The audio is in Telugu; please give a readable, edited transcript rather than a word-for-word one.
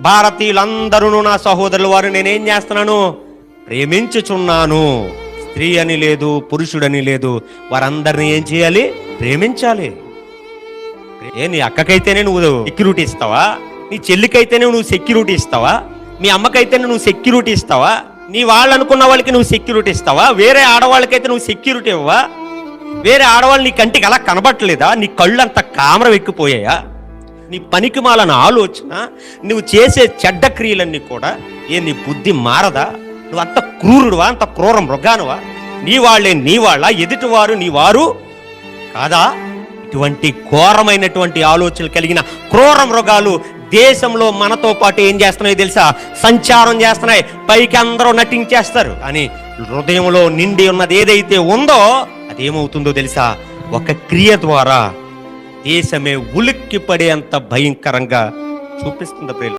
భారతీయులందరూ నా సహోదరుల వారు నేనేం చేస్తున్నాను, ప్రేమించుచున్నాను. స్త్రీ అని లేదు, పురుషుడని లేదు, వారందరినీ ఏం చేయాలి, ప్రేమించాలి. నీ అక్కకైతేనే నువ్వు సెక్యూరిటీ ఇస్తావా? నీ చెల్లికైతేనే నువ్వు సెక్యూరిటీ ఇస్తావా? మీ అమ్మకైతేనే నువ్వు సెక్యూరిటీ ఇస్తావా? నీ వాళ్ళు అనుకున్న వాళ్ళకి నువ్వు సెక్యూరిటీ ఇస్తావా? వేరే ఆడవాళ్ళకైతే నువ్వు సెక్యూరిటీ ఇవ్వవా? వేరే ఆడవాళ్ళు నీ కంటికి అలా కనబట్టలేదా? నీ కళ్ళు అంత కామరం ఎక్కిపోయాయా? నీ పనికి మాలని ఆలోచన, నువ్వు చేసే చెడ్డ క్రియలన్నీ కూడా నీ బుద్ధి మారదా? నువ్వు అంత క్రూరుడువా, అంత క్రూర మృగానువా? నీ వాళ్ళే నీ వాళ్ళ, ఎదుటివారు నీ వారు కాదా? ఇటువంటి ఘోరమైనటువంటి ఆలోచనలు కలిగిన క్రూర మృగాలు దేశంలో మనతో పాటు ఏం చేస్తున్నాయో తెలుసా? సంచారం చేస్తున్నాయి. పైకి అందరూ నటించేస్తారు, కానీ హృదయంలో నిండి ఉన్నది ఏదైతే ఉందో అదేమవుతుందో తెలుసా? ఒక క్రియ ద్వారా దేశమే ఉలిక్కి పడేంత భయంకరంగా చూపిస్తుంది ప్రియులు.